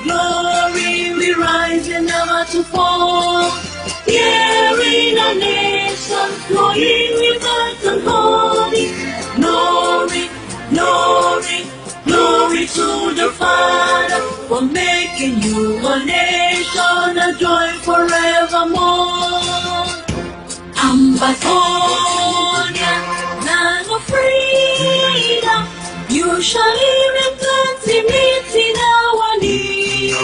glory, we rise and never to fall. Here in our nation, flowing with earth and holy. Glory, glory, glory to the Father, for making you a nation, a joy forevermore. Ambazonia, land of freedom, you shall live in plenty, meeting our need.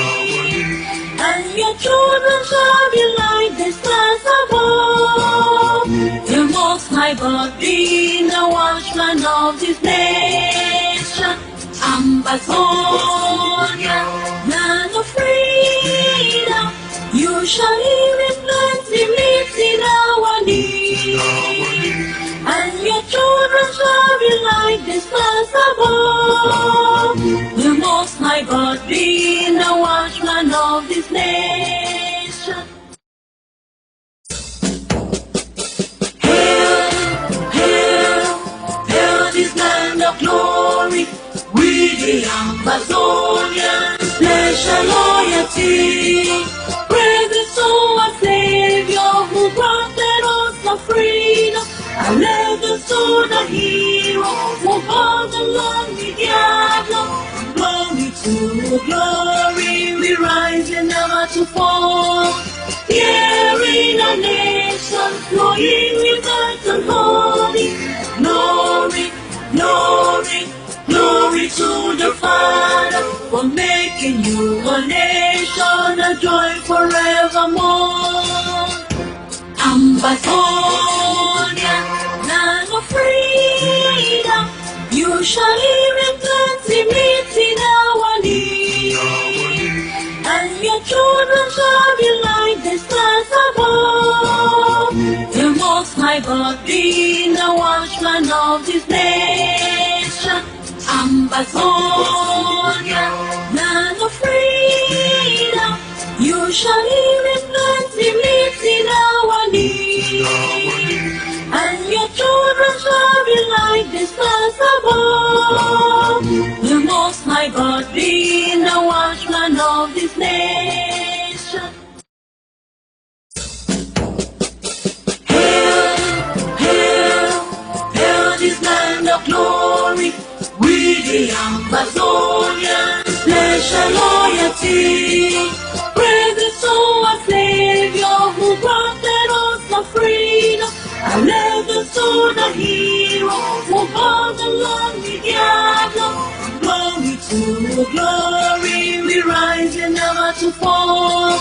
And your children shall be like the stars above. The Most High God being the watchman of this nation. Ambazonia, land of freedom, you shall live in plenty, meeting our need. And your children shall be like the stars above. The Most High God being the watchman of this nation. Hail, hail, hail this land of glory. We the Ambazonians pledge our loyalty. Praise the soul of Savior who granted us the freedom. And legends to the hero who called the land with gather. Glory to glory, we rise and never to fall. Here in our nation, flowing with earth and holy. Glory, glory, glory to the Father, for making you a nation, a joy forevermore. Ambazonia, land of freedom, you shall live in plenty, meeting our need. And your children shall be like the stars above. The Most High God being the watchman of this nation. Ambazonia, land of freedom, you shall live in plenty, meeting our need. And your children shall be like the stars above. The Most High God being the watchman of this nation. Hail, hail, hail this land of glory. We the Ambazonians pledge our loyalty. Praise the soul of Savior who granted us the freedom. And legends to the hero who called the land with gather. Glory to glory, we rise and never to fall.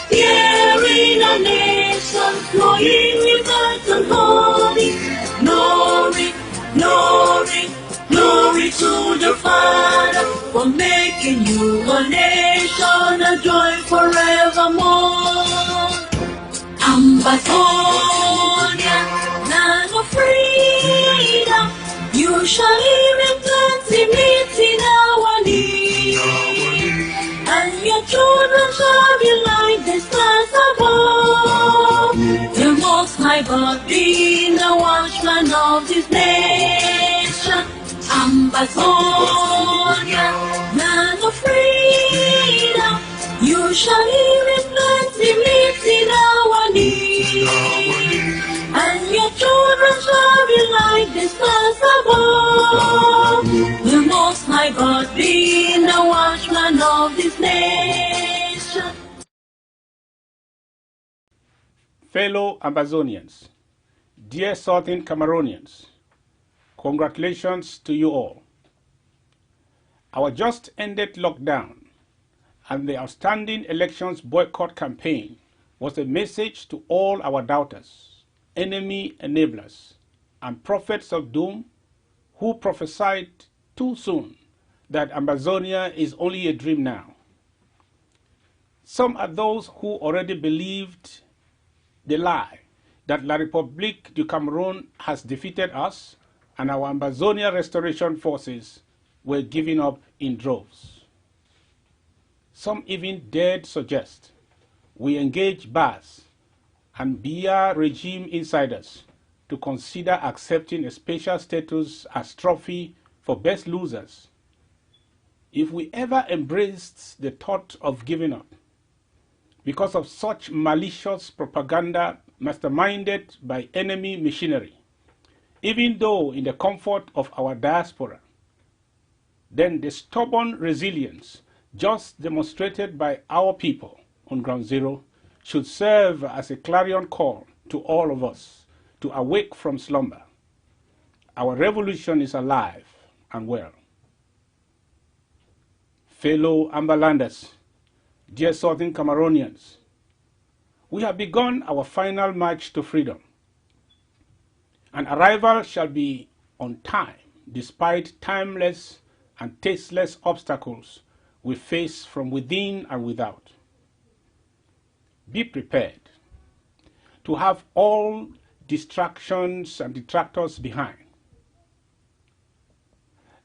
Here in our nation, flowing with earth and holy. Glory, glory, glory to the Father, for making you a nation, a joy forevermore. Ambazonia, land of freedom, you shall live in plenty, meeting our need. And your children shall be like the stars above. The Most High God being the watchman of this nation. Ambazonia, land of freedom, you shall live in plenty, meeting our need. And your children shall be like the stars above. The Most High God being the watchman of this nation. Fellow Ambazonians, dear Southern Cameroonians, congratulations to you all. Our just ended lockdown and the outstanding elections boycott campaign was a message to all our doubters, enemy enablers, and prophets of doom who prophesied too soon that Ambazonia is only a dream now. Some are those who already believed the lie that La République du Cameroon has defeated us and our Ambazonia restoration forces were giving up in droves. Some even dared suggest we engage Baz and Biya regime insiders to consider accepting a special status as trophy for best losers. If we ever embraced the thought of giving up because of such malicious propaganda masterminded by enemy machinery, even though in the comfort of our diaspora, then the stubborn resilience just demonstrated by our people on ground zero should serve as a clarion call to all of us to awake from slumber. Our revolution is alive and well. Fellow Amberlanders, dear Southern Cameroonians, we have begun our final march to freedom. An arrival shall be on time, despite timeless and tasteless obstacles we face from within and without. Be prepared to have all distractions and detractors behind.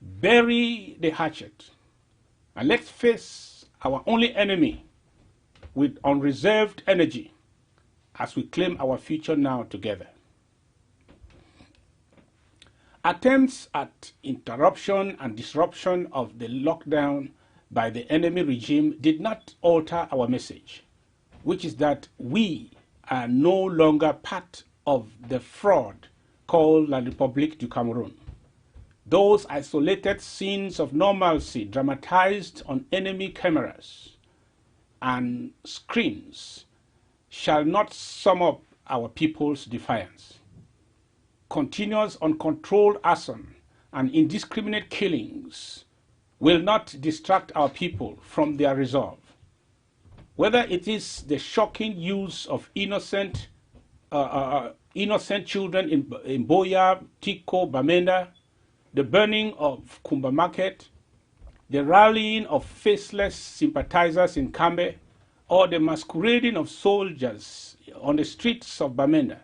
Bury the hatchet and let's face our only enemy with unreserved energy as we claim our future now together. Attempts at interruption and disruption of the lockdown by the enemy regime did not alter our message, which is that we are no longer part of the fraud called La République du Cameroon. Those isolated scenes of normalcy dramatized on enemy cameras and screens shall not sum up our people's defiance. Continuous uncontrolled arson and indiscriminate killings will not distract our people from their resolve. Whether it is the shocking use of innocent children in Boya, Tiko, Bamenda, the burning of Kumba Market, the rallying of faceless sympathizers in Kambe, or the masquerading of soldiers on the streets of Bamenda,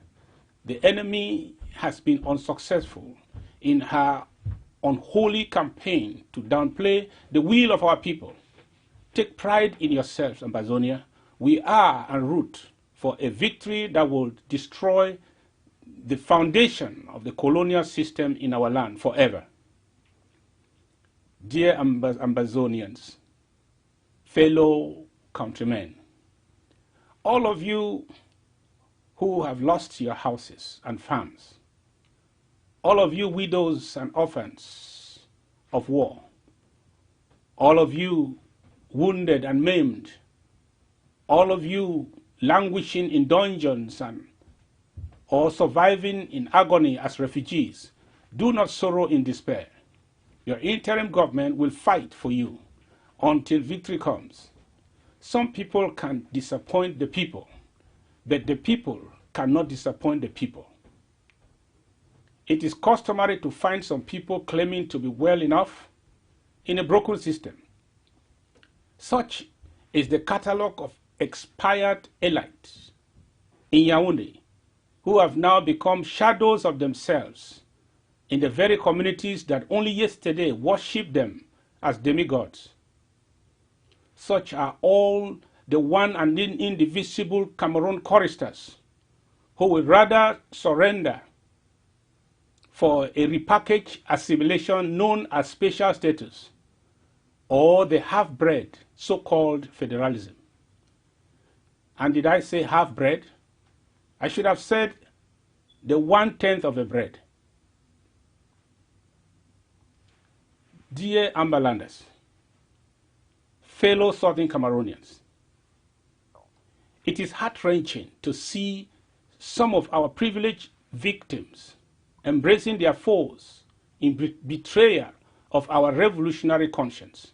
the enemy has been unsuccessful in her unholy campaign to downplay the will of our people. Take pride in yourselves, Ambazonia. We are en route for a victory that will destroy the foundation of the colonial system in our land forever. Dear Ambazonians, fellow countrymen, all of you who have lost your houses and farms, all of you widows and orphans of war, all of you wounded and maimed, all of you languishing in dungeons or surviving in agony as refugees, do not sorrow in despair. Your interim government will fight for you until victory comes. Some people can disappoint the people, but the people cannot disappoint the people. It is customary to find some people claiming to be well enough in a broken system. Such is the catalogue of expired elites in Yaoundé who have now become shadows of themselves in the very communities that only yesterday worshipped them as demigods. Such are all the one and indivisible Cameroon choristers who would rather surrender for a repackaged assimilation known as special status, or the half-bred so-called federalism. And did I say half-bred? I should have said the 1/10 of a bread. Dear Amberlanders, fellow Southern Cameroonians, it is heart-wrenching to see some of our privileged victims embracing their foes in betrayal of our revolutionary conscience.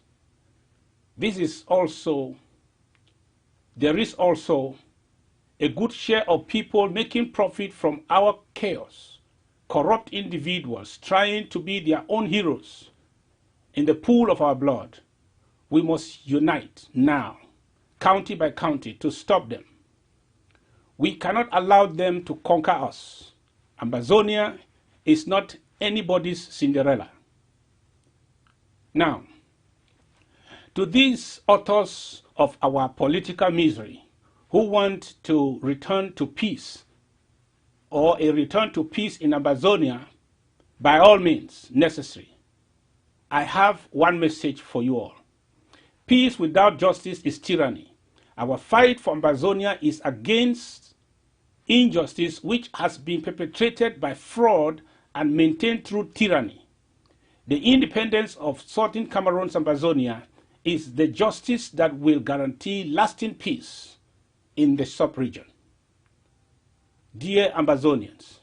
There is also a good share of people making profit from our chaos, corrupt individuals trying to be their own heroes in the pool of our blood. We must unite now, county by county, to stop them. We cannot allow them to conquer us. Ambazonia is not anybody's Cinderella. Now, to these authors of our political misery who want to return to peace, or a return to peace in Ambazonia, by all means necessary, I have one message for you all. Peace without justice is tyranny. Our fight for Ambazonia is against injustice which has been perpetrated by fraud and maintained through tyranny. The independence of Southern Cameroon's Ambazonia is the justice that will guarantee lasting peace in the sub-region. Dear Ambazonians,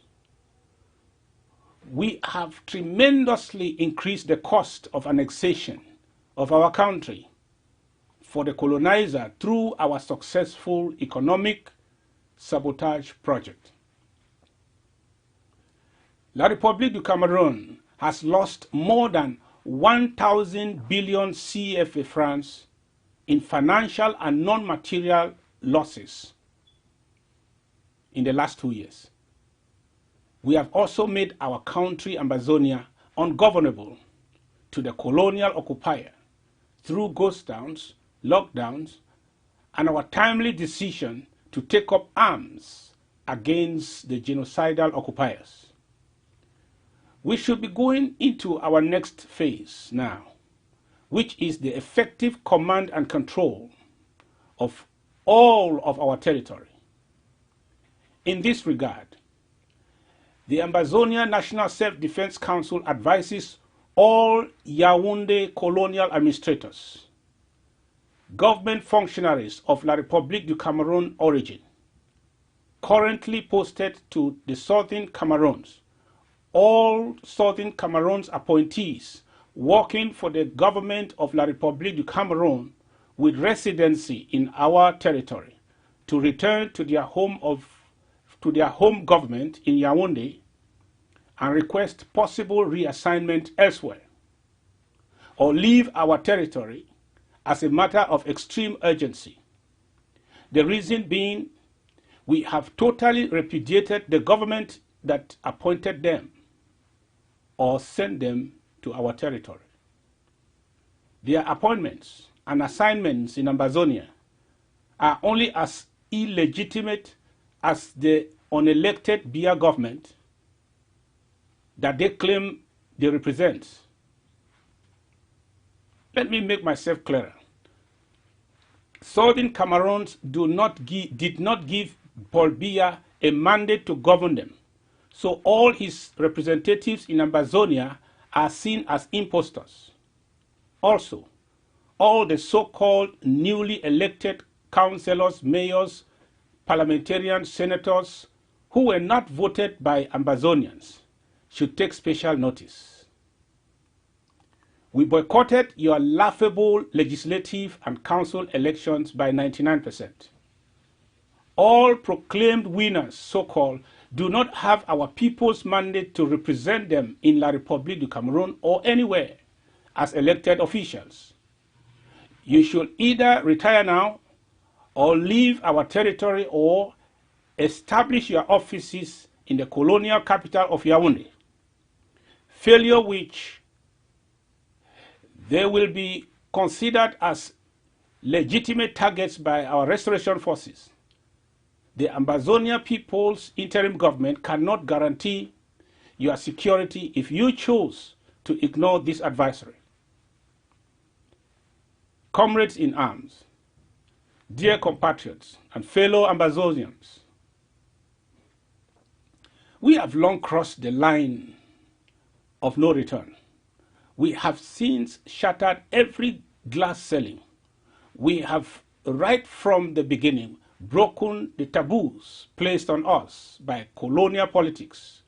we have tremendously increased the cost of annexation of our country for the colonizer through our successful economic sabotage project. La République du Cameroon has lost more than 1,000 billion CFA francs in financial and non-material losses in the last 2 years. We have also made our country, Ambazonia, ungovernable to the colonial occupier through ghost towns, lockdowns, and our timely decision to take up arms against the genocidal occupiers. We should be going into our next phase now, which is the effective command and control of all of our territory. In this regard, the Ambazonia National Self-Defense Council advises all Yaoundé colonial administrators, government functionaries of La République du Cameroon origin, currently posted to the Southern Cameroons, all Southern Cameroon's appointees working for the government of La République du Cameroon with residency in our territory to return to their home government in Yaoundé and request possible reassignment elsewhere, or leave our territory as a matter of extreme urgency. The reason being, we have totally repudiated the government that appointed them or sent them to our territory. Their appointments and assignments in Ambazonia are only as illegitimate as the unelected Biya government that they claim they represent. Let me make myself clearer. Southern Cameroons did not give Paul Biya a mandate to govern them, so all his representatives in Ambazonia are seen as impostors. Also, all the so-called newly elected councillors, mayors, parliamentarians, senators who were not voted by Ambazonians should take special notice. We boycotted your laughable legislative and council elections by 99%. All proclaimed winners, so-called, do not have our people's mandate to represent them in La République du Cameroon or anywhere as elected officials. You should either retire now or leave our territory or establish your offices in the colonial capital of Yaoundé, failure which they will be considered as legitimate targets by our restoration forces. The Ambazonia People's Interim Government cannot guarantee your security if you choose to ignore this advisory. Comrades in arms, dear compatriots and fellow Ambazonians, we have long crossed the line of no return. We have since shattered every glass ceiling. We have, right from the beginning, broken the taboos placed on us by colonial politics.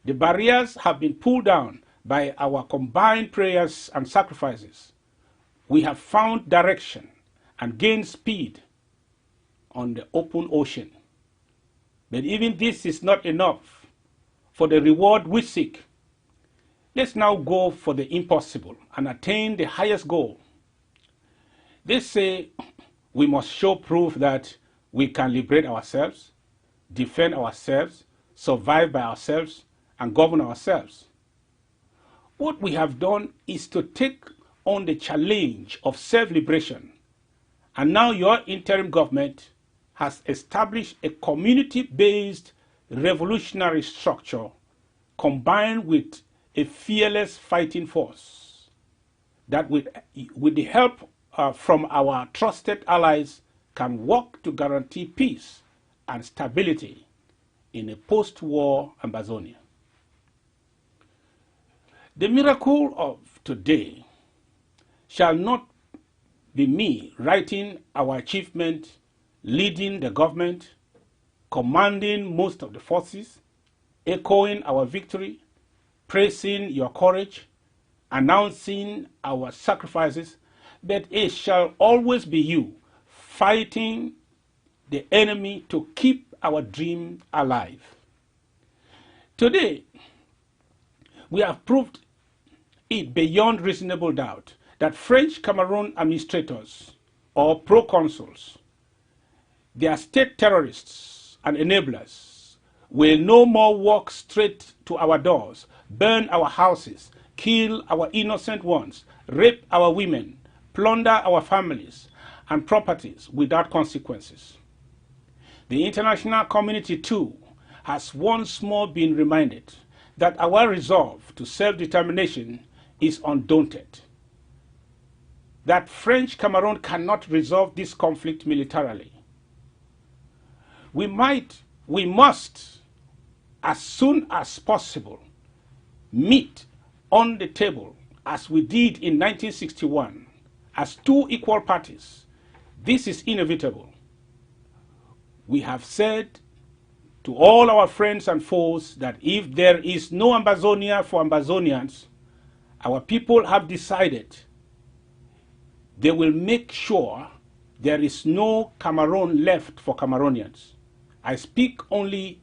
The barriers have been pulled down by our combined prayers and sacrifices. We have found direction and gained speed on the open ocean. But even this is not enough for the reward we seek. Let's now go for the impossible and attain the highest goal. They say we must show proof that we can liberate ourselves, defend ourselves, survive by ourselves, and govern ourselves. What we have done is to take on the challenge of self-liberation, and now your interim government has established a community-based revolutionary structure combined with a fearless fighting force that with the help from our trusted allies can work to guarantee peace and stability in a post-war Ambazonia. The miracle of today shall not be me writing our achievement, leading the government, commanding most of the forces, echoing our victory, praising your courage, announcing our sacrifices, but it shall always be you fighting the enemy to keep our dream alive. Today, we have proved it beyond reasonable doubt that French Cameroon administrators or proconsuls, their state terrorists and enablers, will no more walk straight to our doors, burn our houses, kill our innocent ones, rape our women, plunder our families and properties without consequences. The international community too has once more been reminded that our resolve to self-determination is undaunted, that French Cameroon cannot resolve this conflict militarily. We must, as soon as possible, meet on the table as we did in 1961 as two equal parties. This is inevitable. We have said to all our friends and foes that if there is no Ambazonia for Ambazonians, our people have decided they will make sure there is no Cameroon left for Cameroonians. I speak only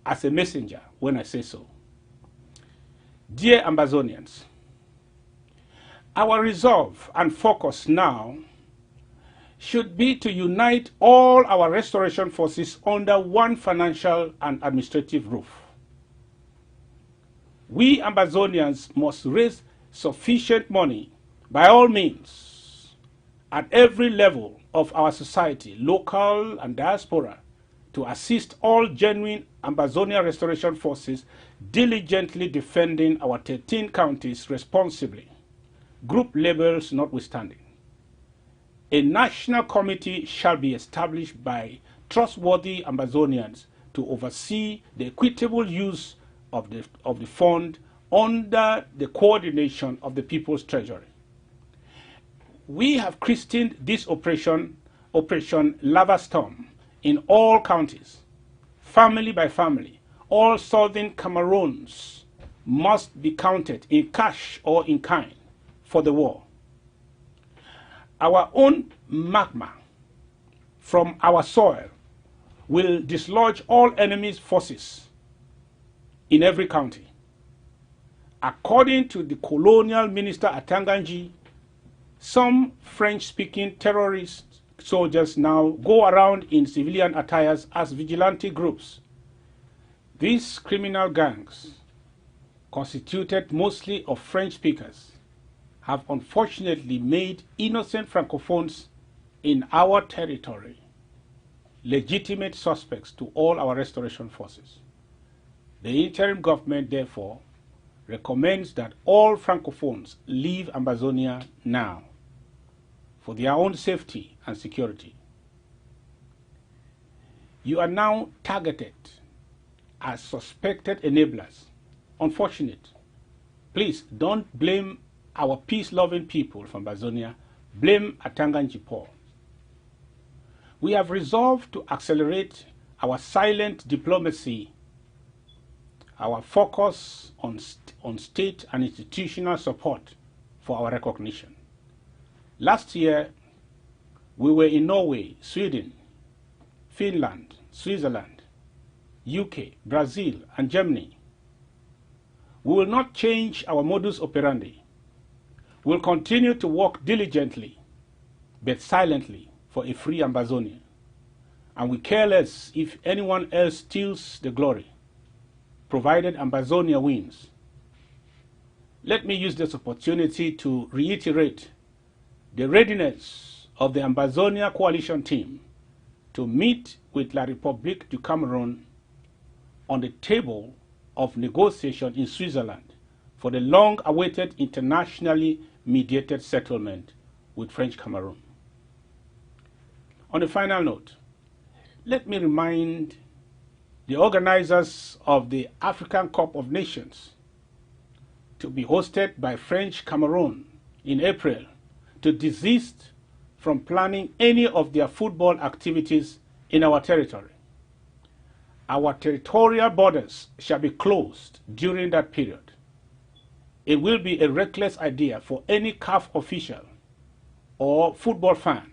as a messenger when I say so. Dear Ambazonians, our resolve and focus now should be to unite all our restoration forces under one financial and administrative roof. We Ambazonians must raise sufficient money by all means at every level of our society, local and diaspora, to assist all genuine Ambazonia restoration forces diligently defending our 13 counties responsibly, group labels notwithstanding. A national committee shall be established by trustworthy Ambazonians to oversee the equitable use of the fund under the coordination of the People's Treasury. We have christened this Operation Lava Storm in all counties, family by family. All southern Cameroons must be counted in cash or in kind for the war. Our own magma from our soil will dislodge all enemy's forces in every county. According to the colonial minister Atanganji, some French-speaking terrorist soldiers now go around in civilian attires as vigilante groups. These criminal gangs, constituted mostly of French speakers, have unfortunately made innocent Francophones in our territory legitimate suspects to all our restoration forces. The interim government, therefore, recommends that all Francophones leave Ambazonia now for their own safety and security. You are now targeted as suspected enablers. Unfortunate. Please don't blame our peace-loving people from Ambazonia. Blame Atanganji Paul. We have resolved to accelerate our silent diplomacy, our focus on state and institutional support for our recognition. Last year, we were in Norway, Sweden, Finland, Switzerland, UK, Brazil, and Germany. We will not change our modus operandi. We will continue to work diligently, but silently, for a free Ambazonia. And we care less if anyone else steals the glory, provided Ambazonia wins. Let me use this opportunity to reiterate the readiness of the Ambazonia coalition team to meet with La République du Cameroun on the table of negotiation in Switzerland for the long-awaited internationally mediated settlement with French Cameroon. On a final note, let me remind the organizers of the African Cup of Nations to be hosted by French Cameroon in April to desist from planning any of their football activities in our territory. Our territorial borders shall be closed during that period. It will be a reckless idea for any CAF official or football fan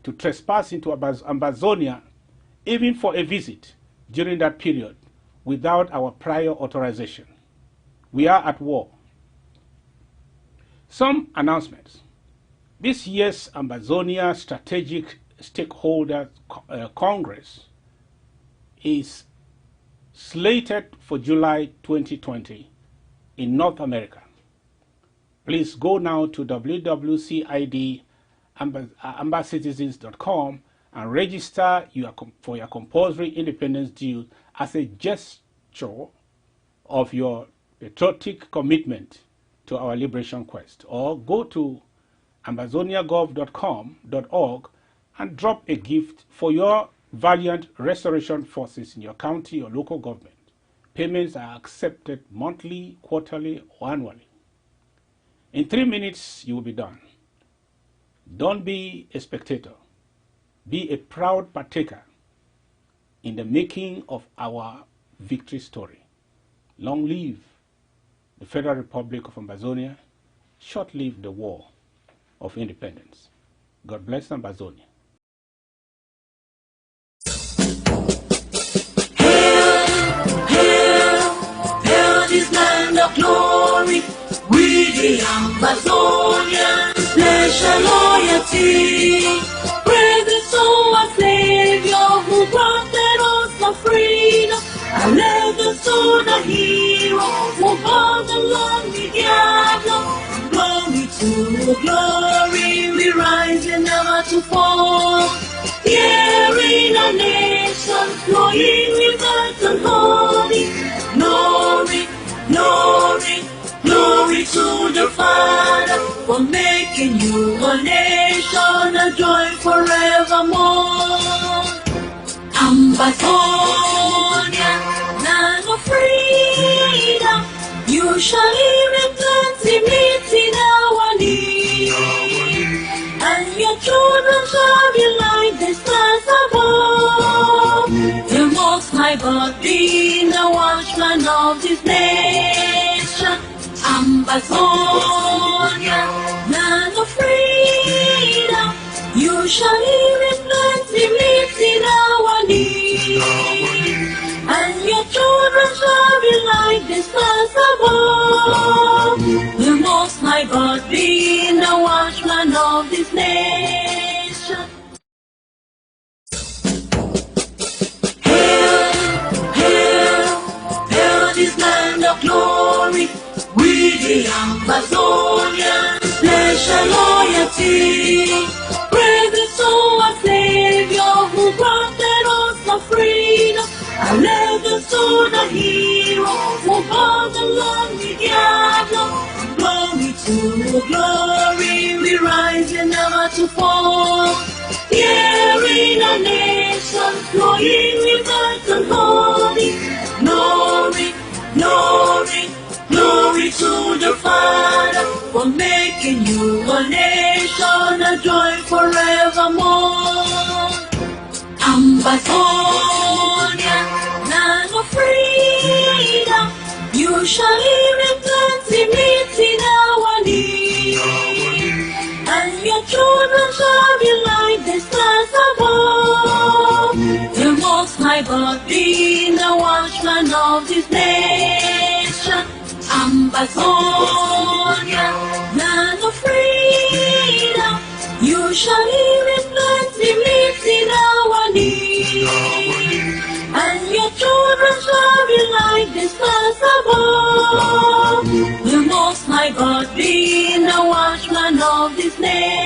to trespass into Amazonia, even for a visit during that period, without our prior authorization. We are at war. Some announcements. This year's Amazonia Strategic Stakeholder Congress is slated for July 2020 in North America. Please go now to www.ambascitizens.com and register for your compulsory independence due as a gesture of your patriotic commitment to our liberation quest. Or go to amazoniagov.com.org and drop a gift for your valiant restoration forces in your county or local government. Payments are accepted monthly, quarterly, or annually. In 3 minutes, you will be done. Don't be a spectator. Be a proud partaker in the making of our victory story. Long live the Federal Republic of Amazonia. Short live the War of Independence. God bless Amazonia. Hail this land of glory, we the Amazonians pledge our loyalty. Praise the soul of Savior who granted us the freedom. Allegiance to the hero who brought the lonely gather. Glory to glory, we rise and never to fall. Here in a nation flowing with earth and holy. Glory, glory, glory to the Father for making you a nation, a joy forevermore. Amazonia, land of freedom, you shall live in plenty, meeting our need. And your children shall be like the stars above. The Most High God being the watchman of this nation. Amazonia, land of freedom, you shall live in plenty, meeting our need. And your children shall be like the stars above. The Most High God being the watchman of this nation. Hail, hail, hail this land of glory, we the Amazonians pledge our loyalty. Praise the soul of Savior who granted us the freedom. Allegiance to the hero who brought the lonely gather. Glory to glory, we rise and never to fall. Here in a nation flowing with earth and holy. Glory, glory, glory to the Father for making you a nation, a joy forevermore. Amazonia, land of freedom, you shall live in plenty, meeting our need. And your children shall be like the stars above. The Most High God being the watchman of this nation. Amazonia, land of freedom, you shall live in plenty, meeting our need. And your children shall be like the stars above. The Most High God being the watchman of this nation.